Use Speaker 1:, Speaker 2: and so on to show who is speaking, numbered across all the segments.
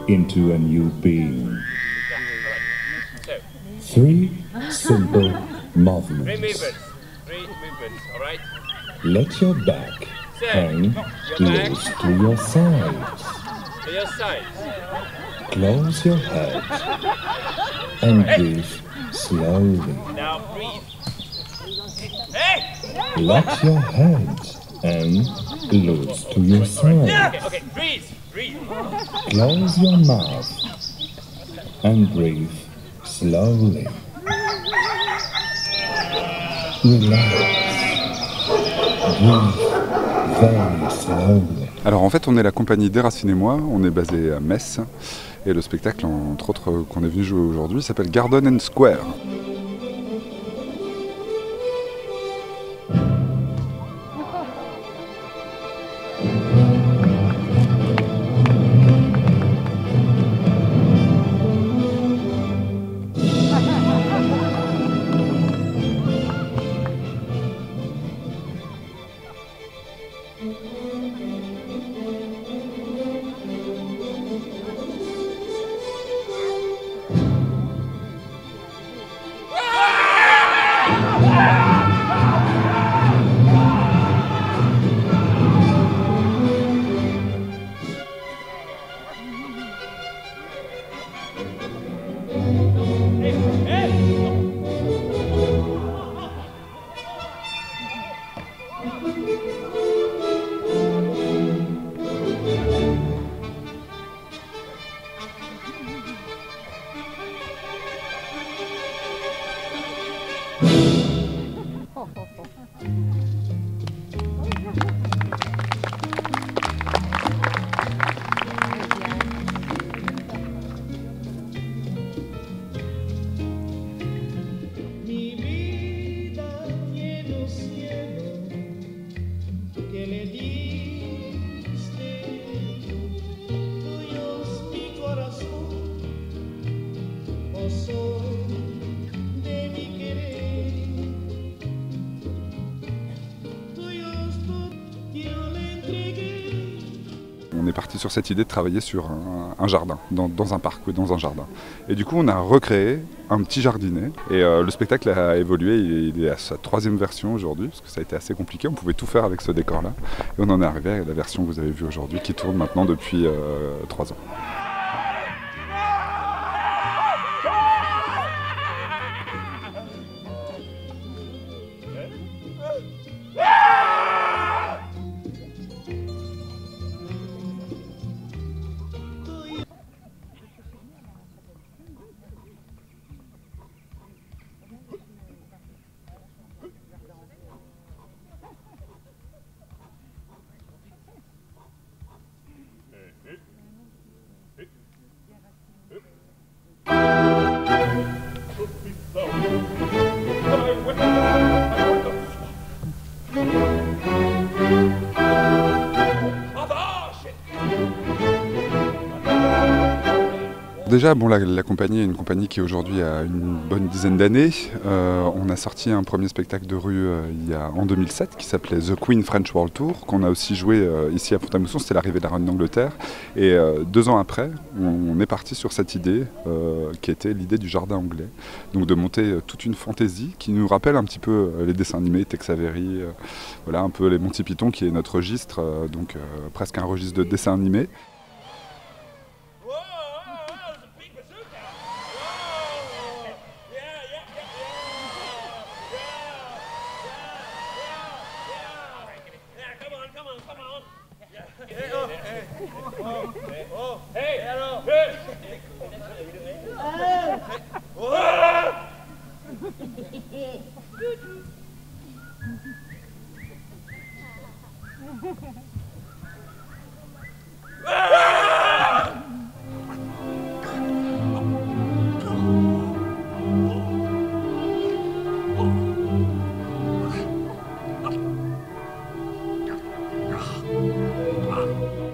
Speaker 1: Into a new being. 3 simple movements.
Speaker 2: Three movements, all right?
Speaker 1: Let your back hang loose to your sides.
Speaker 2: To your sides.
Speaker 1: Close your head and breathe slowly.
Speaker 2: Now breathe. Hey!
Speaker 1: Let your head hang loose to your sides.
Speaker 2: Okay, breathe. Breathe.
Speaker 1: Close your mouth and breathe slowly. Relax. Breathe very slowly.
Speaker 3: Alors en fait on est la compagnie Déracinez-moi, on est basé à Metz et le spectacle entre autres qu'on est venu jouer aujourd'hui s'appelle Garden and Square. On est parti sur cette idée de travailler sur un jardin, dans un parc, dans un jardin. Et du coup, on a recréé un petit jardinet. Et le spectacle a évolué, il est à sa 3e version aujourd'hui, parce que ça a été assez compliqué. On pouvait tout faire avec ce décor-là. Et on en est arrivé à la version que vous avez vue aujourd'hui, qui tourne maintenant depuis 3 ans. déjà, bon, la compagnie est une compagnie qui aujourd'hui a une bonne dizaine d'années. On a sorti un premier spectacle de rue en 2007 qui s'appelait The Queen French World Tour, qu'on a aussi joué ici à Pont-à-Mousson, c'était l'arrivée de la reine d'Angleterre. Et 2 ans après, on est parti sur cette idée qui était l'idée du jardin anglais. Donc de monter toute une fantaisie qui nous rappelle un petit peu les dessins animés, Tex Avery, voilà, un peu les Monty Python qui est notre registre, donc presque un registre de dessins animés.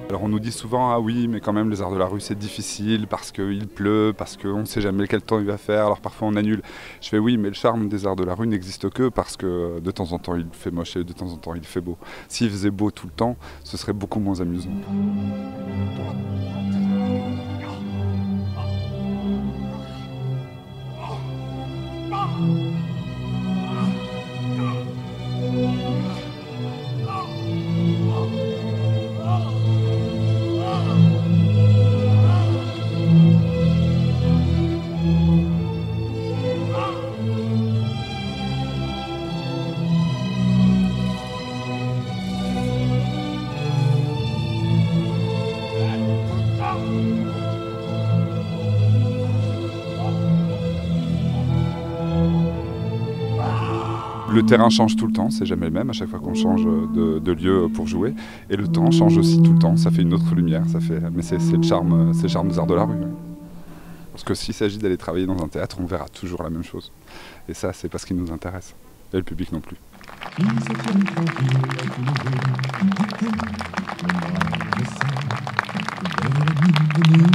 Speaker 3: Alors on nous dit souvent, ah oui, mais quand même les arts de la rue c'est difficile parce qu'il pleut, parce qu'on ne sait jamais quel temps il va faire, alors parfois on annule. Je fais oui, mais le charme des arts de la rue n'existe que parce que de temps en temps il fait moche et de temps en temps il fait beau. S'il faisait beau tout le temps, ce serait beaucoup moins amusant. Le terrain change tout le temps, c'est jamais le même à chaque fois qu'on change de lieu pour jouer. Et le temps change aussi tout le temps, ça fait une autre lumière, mais c'est le charme des arts de la rue. Parce que s'il s'agit d'aller travailler dans un théâtre, on verra toujours la même chose. Et ça, c'est parce qu'il nous intéresse. Et le public non plus.
Speaker 1: The